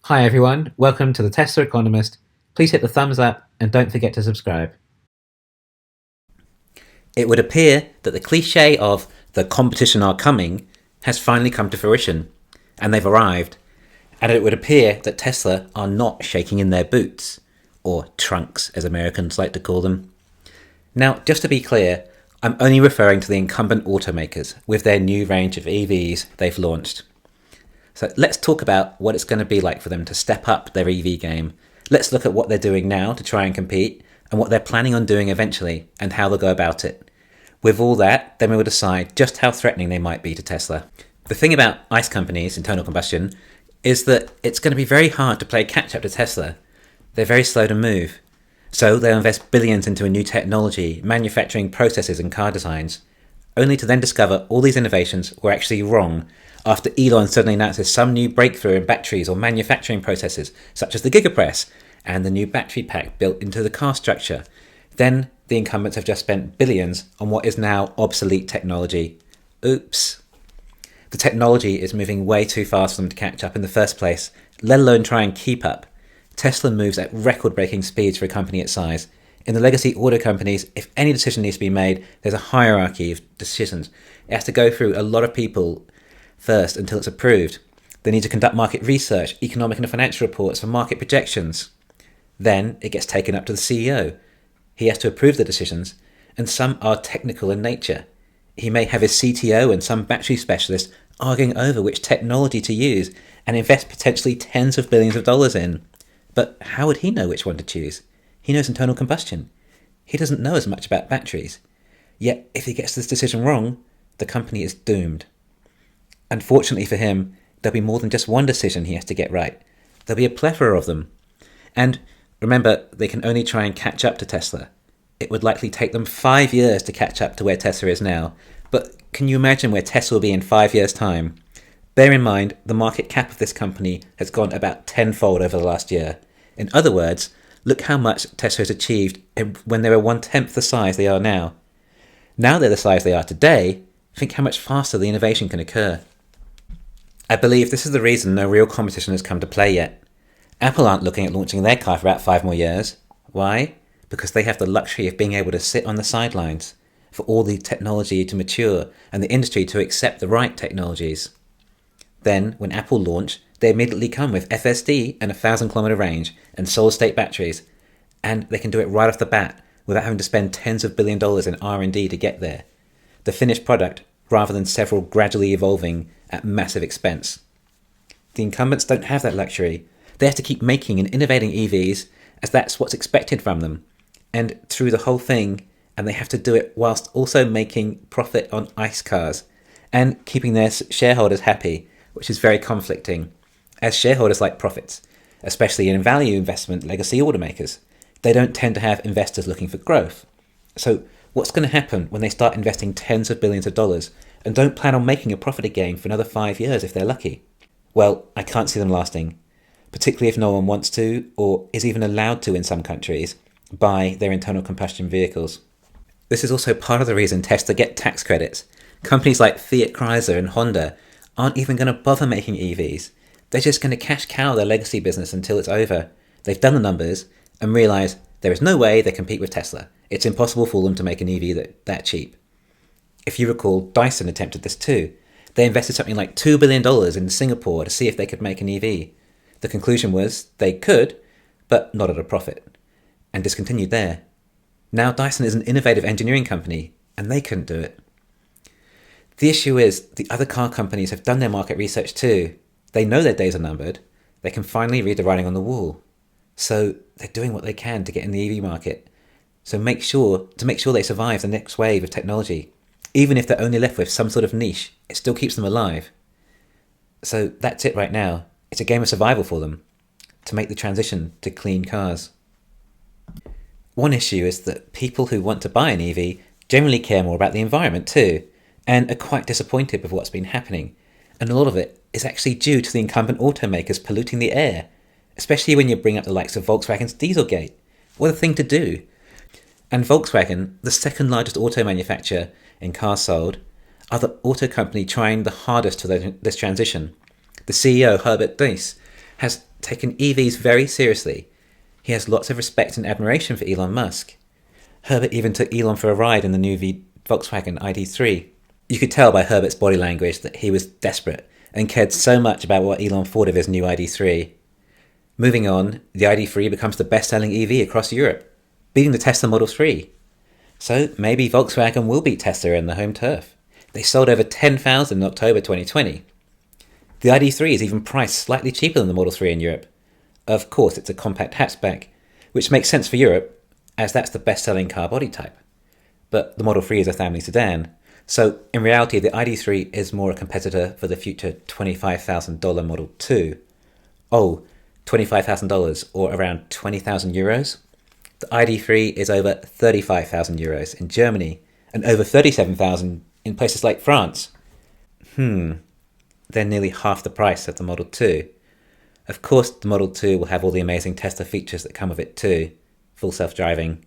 Hi everyone, welcome to the Tesla Economist. Please hit the thumbs up and don't forget to subscribe. It would appear that the cliche of the competition are coming has finally come to fruition, and they've arrived. And it would appear that Tesla are not shaking in their boots, or trunks as Americans like to call them. Now, just to be clear, I'm only referring to the incumbent automakers with their new range of EVs they've launched. So let's talk about what it's going to be like for them to step up their EV game. Let's look at what they're doing now to try and compete and what they're planning on doing eventually and how they'll go about it. With all that, then we will decide just how threatening they might be to Tesla. The thing about ICE companies, internal combustion, is that it's going to be very hard to play catch up to Tesla. They're very slow to move. So they'll invest billions into a new technology, manufacturing processes and car designs, only to then discover all these innovations were actually wrong after Elon suddenly announces some new breakthrough in batteries or manufacturing processes, such as the Gigapress and the new battery pack built into the car structure. Then the incumbents have just spent billions on what is now obsolete technology. Oops. The technology is moving way too fast for them to catch up in the first place, let alone try and keep up. Tesla moves at record-breaking speeds for a company its size. In the legacy auto companies, if any decision needs to be made, there's a hierarchy of decisions. It has to go through a lot of people first until it's approved. They need to conduct market research, economic and financial reports for market projections. Then it gets taken up to the CEO. He has to approve the decisions, and some are technical in nature. He may have his CTO and some battery specialist arguing over which technology to use and invest potentially tens of billions of dollars in. But how would he know which one to choose? He knows internal combustion. He doesn't know as much about batteries. Yet, if he gets this decision wrong, the company is doomed. Unfortunately for him, there'll be more than just one decision he has to get right. There'll be a plethora of them. And remember, they can only try and catch up to Tesla. It would likely take them 5 years to catch up to where Tesla is now. But can you imagine where Tesla will be in 5 years' time? Bear in mind, the market cap of this company has gone about tenfold over the last year. In other words, look how much Tesla has achieved when they were 1/10 the size they are now. Now they're the size they are today, think how much faster the innovation can occur. I believe this is the reason no real competition has come to play yet. Apple aren't looking at launching their car for about 5 more years. Why? Because they have the luxury of being able to sit on the sidelines for all the technology to mature and the industry to accept the right technologies. Then, when Apple launch, they immediately come with FSD and a 1,000-kilometer range and solid-state batteries, and they can do it right off the bat without having to spend tens of billion dollars in R&D to get there. The finished product, rather than several gradually evolving at massive expense. The incumbents don't have that luxury. They have to keep making and innovating EVs as that's what's expected from them, and through the whole thing, and they have to do it whilst also making profit on ICE cars and keeping their shareholders happy, which is very conflicting, as shareholders like profits, especially in value investment legacy automakers. They don't tend to have investors looking for growth. So what's going to happen when they start investing tens of billions of dollars and don't plan on making a profit again for another 5 years if they're lucky? Well, I can't see them lasting, particularly if no one wants to, or is even allowed to in some countries, buy their internal combustion vehicles. This is also part of the reason Tesla get tax credits. Companies like Fiat Chrysler and Honda aren't even going to bother making EVs. They're just going to cash cow their legacy business until it's over. They've done the numbers and realise there is no way they compete with Tesla. It's impossible for them to make an EV that cheap. If you recall, Dyson attempted this too. They invested something like $2 billion in Singapore to see if they could make an EV. The conclusion was they could, but not at a profit, and discontinued there. Now Dyson is an innovative engineering company, and they couldn't do it. The issue is the other car companies have done their market research too. They know their days are numbered. They can finally read the writing on the wall. So they're doing what they can to get in the EV market. So make sure they survive the next wave of technology. Even if they're only left with some sort of niche, it still keeps them alive. So that's it right now. It's a game of survival for them, to make the transition to clean cars. One issue is that people who want to buy an EV generally care more about the environment too, and are quite disappointed with what's been happening. And a lot of it is actually due to the incumbent automakers polluting the air, especially when you bring up the likes of Volkswagen's Dieselgate. What a thing to do. And Volkswagen, the second largest auto manufacturer in cars sold, are the auto company trying the hardest to this transition. The CEO, Herbert Diess, has taken EVs very seriously. He has lots of respect and admiration for Elon Musk. Herbert even took Elon for a ride in the new Volkswagen ID3. You could tell by Herbert's body language that he was desperate and cared so much about what Elon thought of his new ID3. Moving on, the ID3 becomes the best-selling EV across Europe, beating the Tesla Model 3. So maybe Volkswagen will beat Tesla in the home turf. They sold over 10,000 in October 2020. The ID3 is even priced slightly cheaper than the Model 3 in Europe. Of course, it's a compact hatchback, which makes sense for Europe, as that's the best-selling car body type. But the Model 3 is a family sedan, so in reality the ID3 is more a competitor for the future $25,000 Model 2. Oh, $25,000 or around 20,000 euros? The ID3 is over 35,000 euros in Germany and over 37,000 in places like France. They're nearly half the price of the Model 2. Of course, the Model 2 will have all the amazing Tesla features that come with it too. Full self-driving.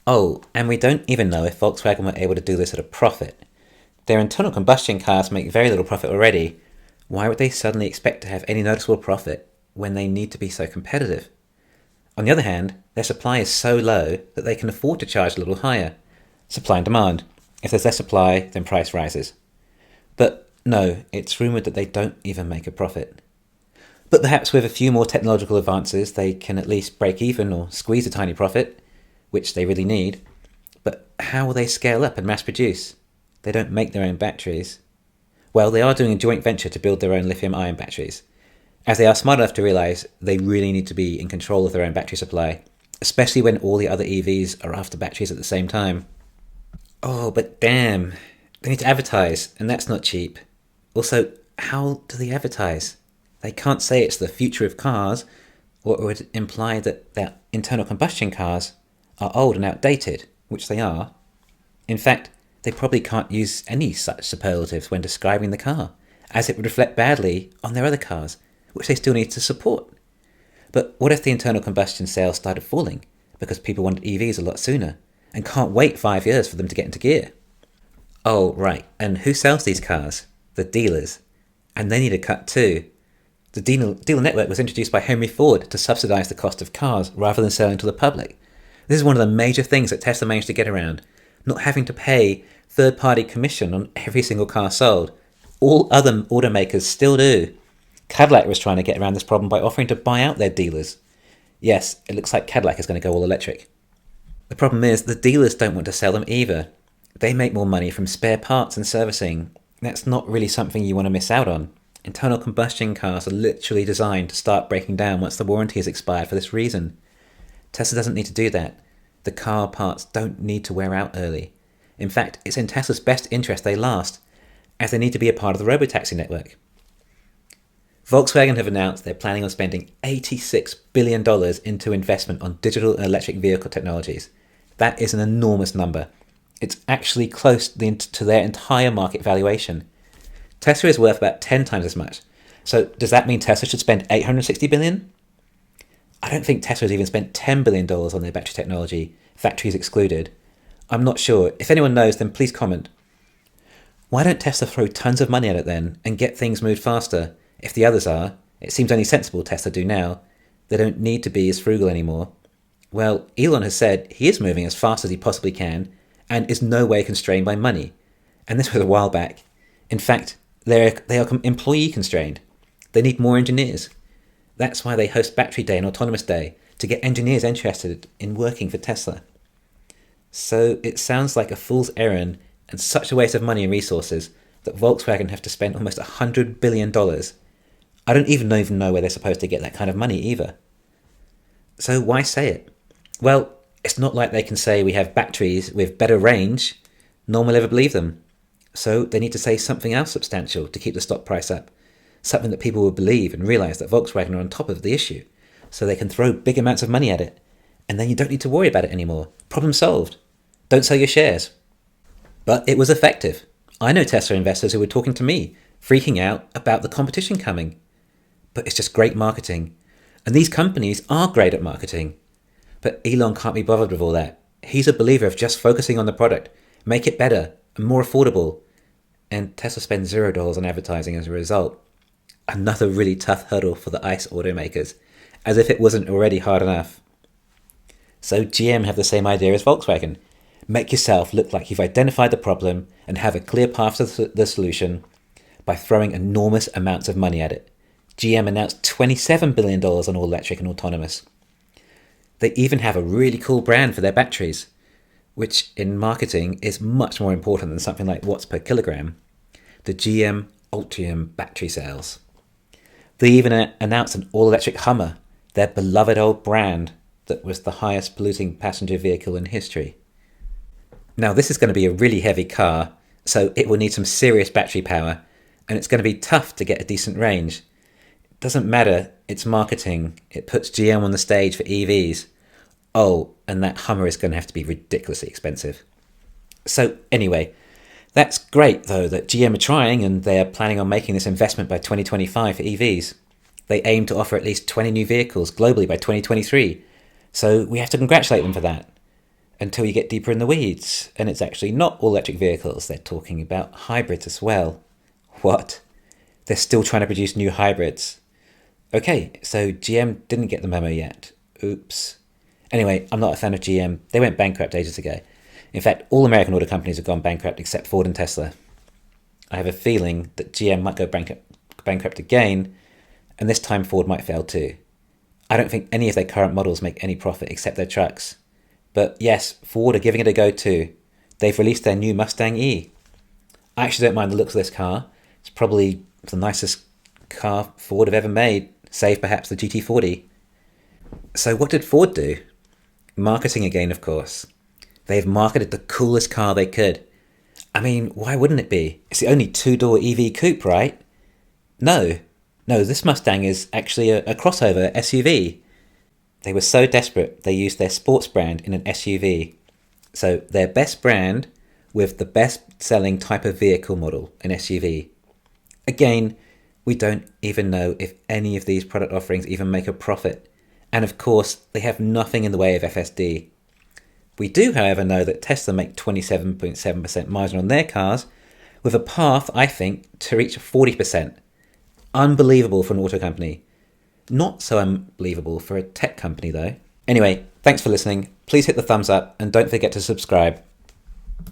Oh, and we don't even know if Volkswagen were able to do this at a profit. Their internal combustion cars make very little profit already. Why would they suddenly expect to have any noticeable profit when they need to be so competitive? On the other hand, their supply is so low that they can afford to charge a little higher. Supply and demand. If there's less supply, then price rises. But no, it's rumoured that they don't even make a profit. But perhaps with a few more technological advances, they can at least break even or squeeze a tiny profit, which they really need. But how will they scale up and mass produce? They don't make their own batteries. Well, they are doing a joint venture to build their own lithium-ion batteries, as they are smart enough to realise they really need to be in control of their own battery supply, especially when all the other EVs are after batteries at the same time. Oh, but damn, they need to advertise, and that's not cheap. Also, how do they advertise? They can't say it's the future of cars, or it would imply that their internal combustion cars are old and outdated, which they are. In fact, they probably can't use any such superlatives when describing the car, as it would reflect badly on their other cars, which they still need to support. But what if the internal combustion sales started falling because people wanted EVs a lot sooner and can't wait 5 years for them to get into gear? Oh, right, and who sells these cars? The dealers. And they need a cut too. The dealer network was introduced by Henry Ford to subsidise the cost of cars rather than selling to the public. This is one of the major things that Tesla managed to get around, not having to pay third-party commission on every single car sold. All other automakers still do. Cadillac was trying to get around this problem by offering to buy out their dealers. Yes, it looks like Cadillac is going to go all electric. The problem is the dealers don't want to sell them either. They make more money from spare parts and servicing. That's not really something you want to miss out on. Internal combustion cars are literally designed to start breaking down once the warranty has expired for this reason. Tesla doesn't need to do that. The car parts don't need to wear out early. In fact, it's in Tesla's best interest they last, as they need to be a part of the robotaxi network. Volkswagen have announced they're planning on spending $86 billion into investment on digital and electric vehicle technologies. That is an enormous number. It's actually close to their entire market valuation. Tesla is worth about 10 times as much. So does that mean Tesla should spend $860 billion? I don't think Tesla has even spent $10 billion on their battery technology, factories excluded. I'm not sure. If anyone knows, then please comment. Why don't Tesla throw tons of money at it then and get things moved faster? If the others are, it seems only sensible Tesla do now. They don't need to be as frugal anymore. Well, Elon has said he is moving as fast as he possibly can and is no way constrained by money. And this was a while back. In fact, they are employee constrained. They need more engineers. That's why they host Battery Day and Autonomous Day, to get engineers interested in working for Tesla. So it sounds like a fool's errand and such a waste of money and resources that Volkswagen have to spend almost $100 billion. I don't even know where they're supposed to get that kind of money either. So why say it? Well, it's not like they can say we have batteries with better range. No one will ever believe them. So they need to say something else substantial to keep the stock price up. Something that people will believe and realise that Volkswagen are on top of the issue. So they can throw big amounts of money at it. And then you don't need to worry about it anymore. Problem solved. Don't sell your shares. But it was effective. I know Tesla investors who were talking to me, freaking out about the competition coming. But it's just great marketing. And these companies are great at marketing. But Elon can't be bothered with all that. He's a believer of just focusing on the product, make it better and more affordable. And Tesla spends $0 on advertising as a result. Another really tough hurdle for the ICE automakers, as if it wasn't already hard enough. So GM have the same idea as Volkswagen. Make yourself look like you've identified the problem and have a clear path to the solution by throwing enormous amounts of money at it. GM announced $27 billion on all electric and autonomous. They even have a really cool brand for their batteries, which in marketing is much more important than something like watts per kilogram. The GM Ultium battery cells. They even announced an all-electric Hummer, their beloved old brand that was the highest polluting passenger vehicle in history. Now this is going to be a really heavy car, so it will need some serious battery power, and it's going to be tough to get a decent range. It doesn't matter, it's marketing. It puts GM on the stage for EVs. Oh, and that Hummer is going to have to be ridiculously expensive. So anyway, that's great though that GM are trying, and they are planning on making this investment by 2025 for EVs. They aim to offer at least 20 new vehicles globally by 2023. So we have to congratulate them for that. Until you get deeper in the weeds, and it's actually not all electric vehicles. They're talking about hybrids as well. What? They're still trying to produce new hybrids. Okay, so GM didn't get the memo yet. Oops. Anyway, I'm not a fan of GM. They went bankrupt ages ago. In fact, all American auto companies have gone bankrupt except Ford and Tesla. I have a feeling that GM might go bankrupt again, and this time Ford might fail too. I don't think any of their current models make any profit except their trucks. But yes, Ford are giving it a go too. They've released their new Mustang E. I actually don't mind the looks of this car. It's probably the nicest car Ford have ever made, save perhaps the GT40. So what did Ford do? Marketing again, of course. They've marketed the coolest car they could. I mean, why wouldn't it be? It's the only two-door EV coupe, right? No, this Mustang is actually a crossover SUV. They were so desperate, they used their sports brand in an SUV. So their best brand with the best-selling type of vehicle model, an SUV. Again, we don't even know if any of these product offerings even make a profit. And of course, they have nothing in the way of FSD. We do, however, know that Tesla make 27.7% margin on their cars, with a path, I think, to reach 40%. Unbelievable for an auto company. Not so unbelievable for a tech company, though. Anyway, thanks for listening. Please hit the thumbs up and don't forget to subscribe.